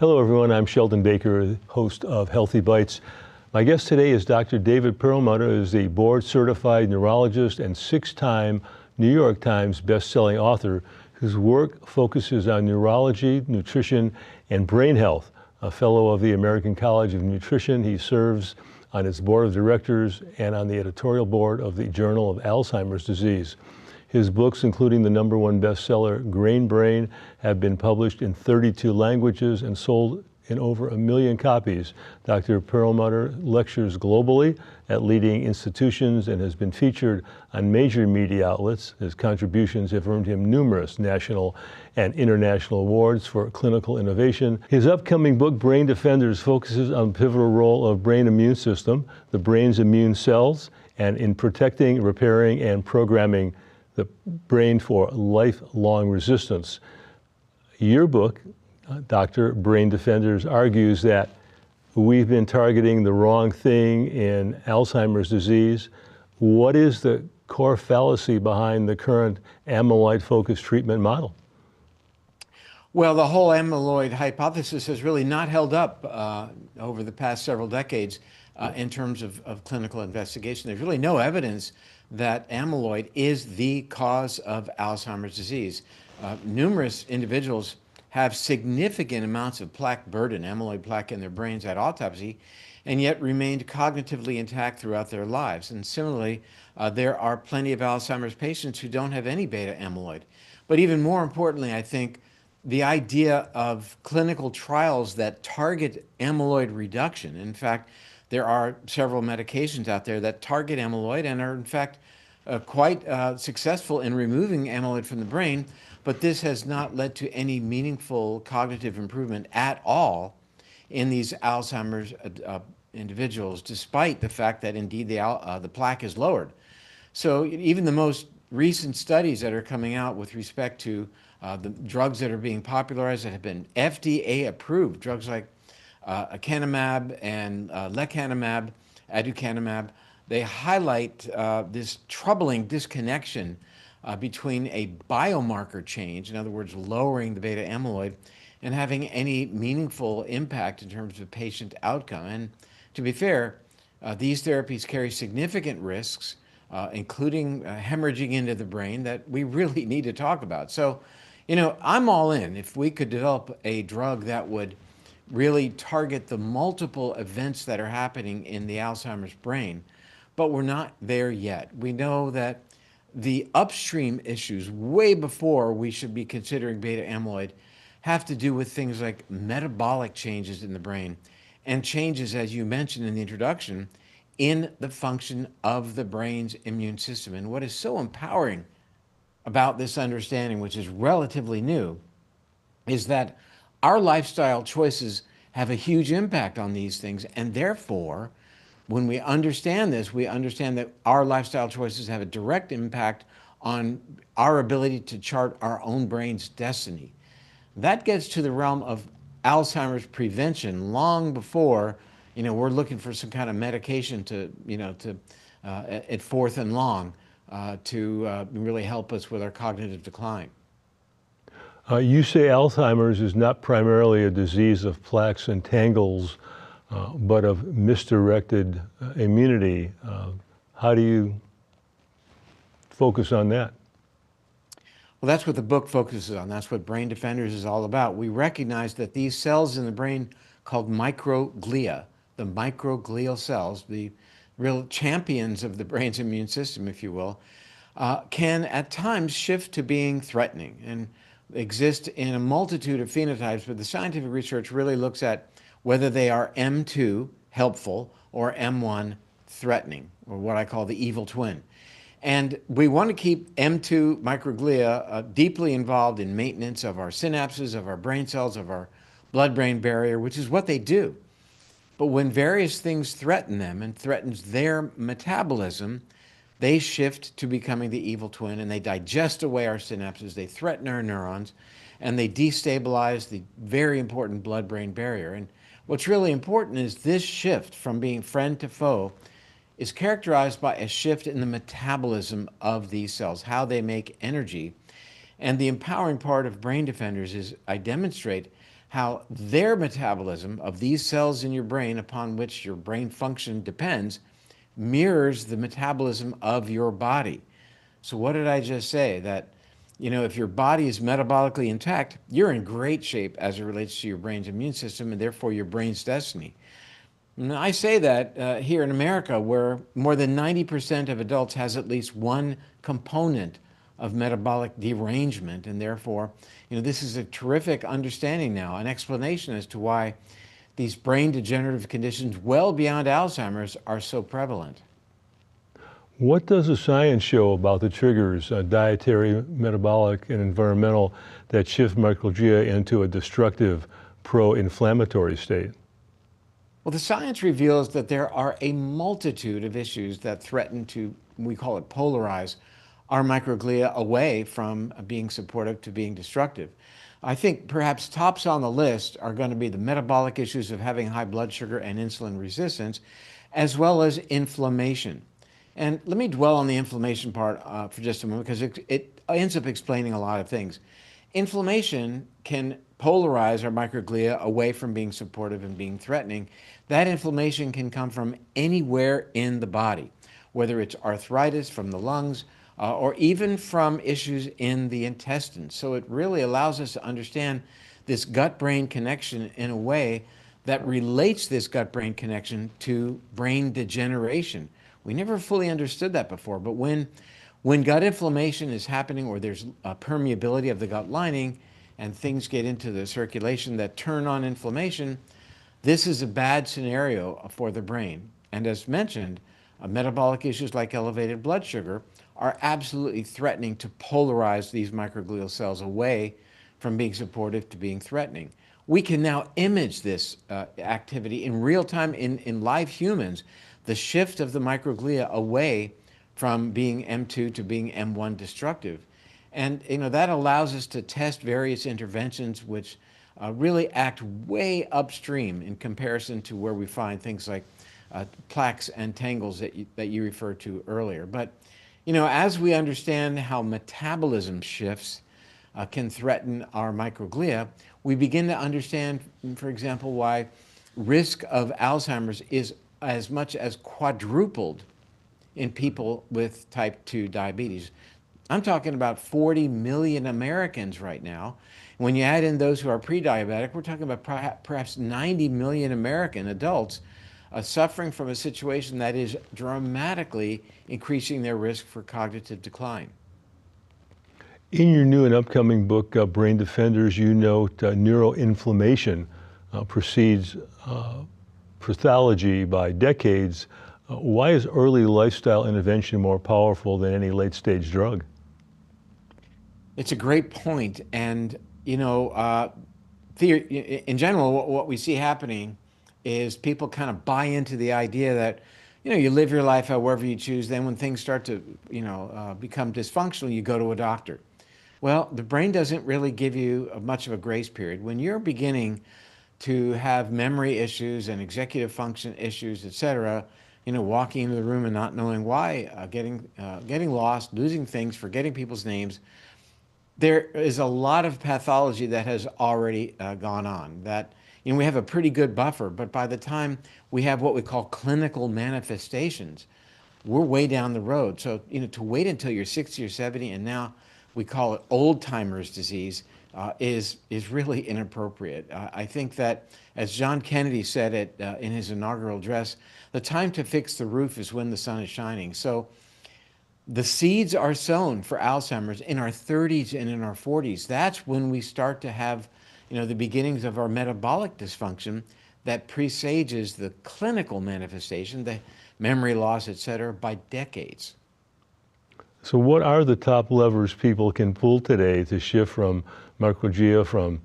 Hello everyone, I'm Sheldon Baker, host of Healthy Bytes. My guest today is Dr. David Perlmutter, who is a board-certified neurologist and 6-time New York Times best-selling author whose work focuses on neurology, nutrition, and brain health. A fellow of the American College of Nutrition, he serves on its board of directors and on the editorial board of the Journal of Alzheimer's Disease. His books, including the #1 bestseller, Grain Brain, have been published in 32 languages and sold in over 1 million copies. Dr. Perlmutter lectures globally at leading institutions and has been featured on major media outlets. His contributions have earned him numerous national and international awards for clinical innovation. His upcoming book, Brain Defenders, focuses on the pivotal role of brain immune system, the brain's immune cells, and in protecting, repairing, and programming the brain for lifelong resistance. Your book, Dr. Brain Defenders, argues that we've been targeting the wrong thing in Alzheimer's disease. What is the core fallacy behind the current amyloid-focused treatment model? Well, the whole amyloid hypothesis has really not held up over the past several decades in terms of clinical investigation. There's really no evidence that amyloid is the cause of Alzheimer's disease. Numerous individuals have significant amounts of plaque burden, amyloid plaque in their brains at autopsy, and yet remained cognitively intact throughout their lives. And similarly, there are plenty of Alzheimer's patients who don't have any beta amyloid. But even more importantly, I think the idea of clinical trials that target amyloid reduction. In fact, there are several medications out there that target amyloid and are in fact quite successful in removing amyloid from the brain, but this has not led to any meaningful cognitive improvement at all in these Alzheimer's individuals, despite the fact that indeed the plaque is lowered. So even the most recent studies that are coming out with respect to the drugs that are being popularized that have been FDA approved, drugs like acanumab and lecanemab, aducanumab, they highlight this troubling disconnection between a biomarker change, in other words, lowering the beta amyloid, and having any meaningful impact in terms of patient outcome. And to be fair, these therapies carry significant risks, including hemorrhaging into the brain, that we really need to talk about. So, you know, I'm all in. If we could develop a drug that would really target the multiple events that are happening in the Alzheimer's brain, but we're not there yet. We know that the upstream issues, way before we should be considering beta amyloid, have to do with things like metabolic changes in the brain and changes, as you mentioned in the introduction, in the function of the brain's immune system. And what is so empowering about this understanding, which is relatively new, is that our lifestyle choices have a huge impact on these things, and therefore, when we understand this, we understand that our lifestyle choices have a direct impact on our ability to chart our own brain's destiny. That gets to the realm of Alzheimer's prevention long before, you know, we're looking for some kind of medication to, you know, at fourth and long to really help us with our cognitive decline. You say Alzheimer's is not primarily a disease of plaques and tangles, but of misdirected immunity. How do you focus on that? Well, that's what the book focuses on. That's what Brain Defenders is all about. We recognize that these cells in the brain called microglia, the microglial cells, the real champions of the brain's immune system, if you will, can at times shift to being threatening and exist in a multitude of phenotypes, but the scientific research really looks at whether they are M2, helpful, or M1, threatening, or what I call the evil twin. And we want to keep M2 microglia deeply involved in maintenance of our synapses, of our brain cells, of our blood-brain barrier, which is what they do. But when various things threaten them and threatens their metabolism, they shift to becoming the evil twin, and they digest away our synapses, they threaten our neurons, and they destabilize the very important blood-brain barrier. And what's really important is this shift from being friend to foe is characterized by a shift in the metabolism of these cells, how they make energy. And the empowering part of Brain Defenders is I demonstrate how their metabolism of these cells in your brain, upon which your brain function depends, mirrors the metabolism of your body. So what did I just say? That, if your body is metabolically intact, you're in great shape as it relates to your brain's immune system and therefore your brain's destiny. And I say that here in America, where more than 90% of adults has at least one component of metabolic derangement, and therefore, this is a terrific understanding now, an explanation as to why these brain degenerative conditions well beyond Alzheimer's are so prevalent. What does the science show about the triggers, dietary, metabolic, and environmental, that shift microglia into a destructive pro-inflammatory state? Well, the science reveals that there are a multitude of issues that threaten to, we call it polarize, our microglia away from being supportive to being destructive. I think perhaps tops on the list are going to be the metabolic issues of having high blood sugar and insulin resistance, as well as inflammation. And let me dwell on the inflammation part for just a moment, because it ends up explaining a lot of things. Inflammation can polarize our microglia away from being supportive and being threatening. That inflammation can come from anywhere in the body, whether it's arthritis from the lungs or even from issues in the intestines. So it really allows us to understand this gut-brain connection in a way that relates this gut-brain connection to brain degeneration. We never fully understood that before, but when gut inflammation is happening, or there's a permeability of the gut lining and things get into the circulation that turn on inflammation, this is a bad scenario for the brain. And as mentioned, metabolic issues like elevated blood sugar are absolutely threatening to polarize these microglial cells away from being supportive to being threatening. We can now image this activity in real time in live humans, the shift of the microglia away from being M2 to being M1 destructive. And that allows us to test various interventions which really act way upstream in comparison to where we find things like plaques and tangles that you referred to earlier. But as we understand how metabolism shifts can threaten our microglia, we begin to understand, for example, why risk of Alzheimer's is as much as quadrupled in people with type 2 diabetes. I'm talking about 40 million Americans right now. When you add in those who are pre-diabetic, we're talking about perhaps 90 million American adults suffering from a situation that is dramatically increasing their risk for cognitive decline. In your new and upcoming book, Brain Defenders, you note neuroinflammation precedes pathology by decades. Why is early lifestyle intervention more powerful than any late-stage drug? It's a great point. And, in general, what we see happening is people kind of buy into the idea that, you live your life however you choose. Then when things start to, become dysfunctional, you go to a doctor. Well, the brain doesn't really give you much of a grace period. When you're beginning to have memory issues and executive function issues, et cetera, walking into the room and not knowing why, getting lost, losing things, forgetting people's names, there is a lot of pathology that has already gone on. That we have a pretty good buffer, but by the time we have what we call clinical manifestations, we're way down the road. So to wait until you're 60 or 70, and now we call it old timers disease, is really inappropriate. I think that, as John Kennedy said it in his inaugural address, the time to fix the roof is when the sun is shining. So the seeds are sown for Alzheimer's in our 30s and in our 40s. That's when we start to have, the beginnings of our metabolic dysfunction that presages the clinical manifestation, the memory loss, et cetera, by decades. So what are the top levers people can pull today to shift from microglia from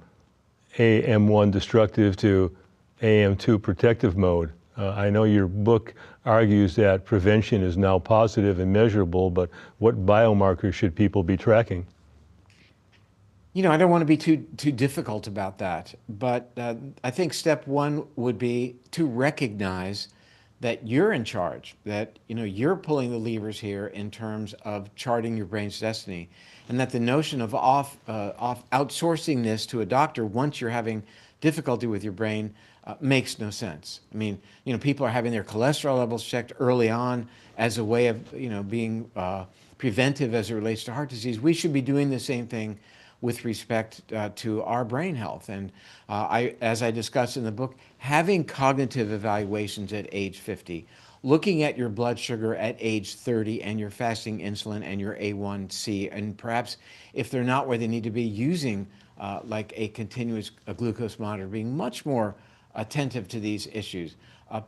AM1 destructive to AM2 protective mode? I know your book argues that prevention is now positive and measurable, but what biomarkers should people be tracking? I don't want to be too difficult about that, but I think step one would be to recognize that you're in charge, that you're pulling the levers here in terms of charting your brain's destiny, and that the notion of outsourcing this to a doctor once you're having difficulty with your brain makes no sense. I mean, people are having their cholesterol levels checked early on as a way of, being preventive as it relates to heart disease. We should be doing the same thing with respect to our brain health. And as I discussed in the book, having cognitive evaluations at age 50, looking at your blood sugar at age 30 and your fasting insulin and your A1C, and perhaps if they're not where they need to be, using like a continuous glucose monitor, being much more attentive to these issues,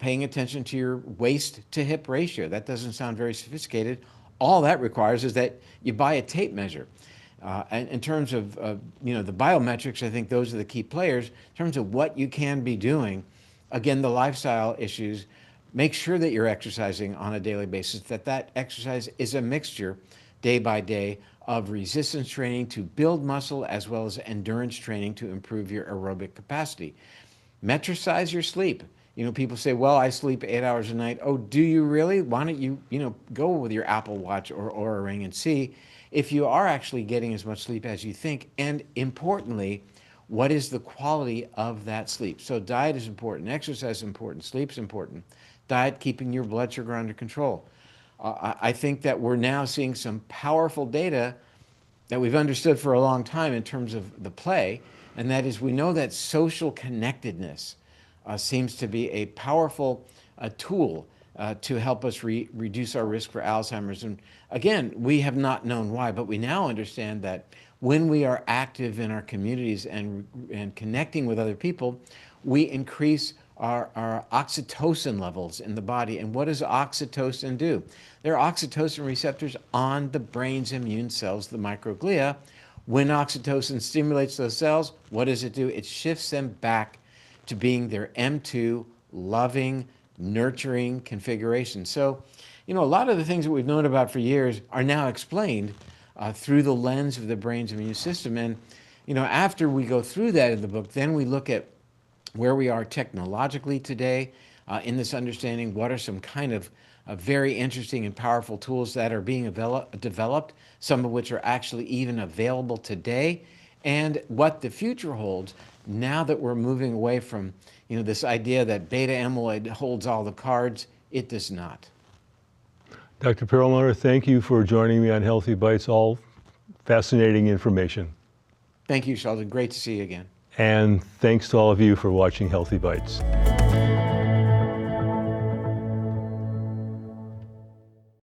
paying attention to your waist to hip ratio. That doesn't sound very sophisticated. All that requires is that you buy a tape measure. And in terms of the biometrics, I think those are the key players. In terms of what you can be doing, again, the lifestyle issues, make sure that you're exercising on a daily basis, that exercise is a mixture day by day of resistance training to build muscle as well as endurance training to improve your aerobic capacity. Metricize your sleep. People say, well, I sleep 8 hours a night. Oh, do you really? Why don't you, go with your Apple Watch or Oura Ring and see if you are actually getting as much sleep as you think. And importantly, what is the quality of that sleep? So diet is important, exercise is important, sleep is important. Diet, keeping your blood sugar under control. I think that we're now seeing some powerful data that we've understood for a long time in terms of the play, and that is we know that social connectedness seems to be a powerful tool to help us reduce our risk for Alzheimer's. And again, we have not known why, but we now understand that when we are active in our communities and connecting with other people, we increase our oxytocin levels in the body. And what does oxytocin do? There are oxytocin receptors on the brain's immune cells, the microglia. When oxytocin stimulates those cells, what does it do? It shifts them back to being their M2 loving, nurturing configuration. So, a lot of the things that we've known about for years are now explained through the lens of the brain's immune system. And, after we go through that in the book, then we look at where we are technologically today in this understanding. What are some kind of very interesting and powerful tools that are being developed, some of which are actually even available today, and what the future holds now that we're moving away from this idea that beta amyloid holds all the cards. It does not. Dr. Perlmutter, thank you for joining me on Healthy Bytes. All fascinating information. Thank you, Sheldon. Great to see you again. And thanks to all of you for watching Healthy Bytes.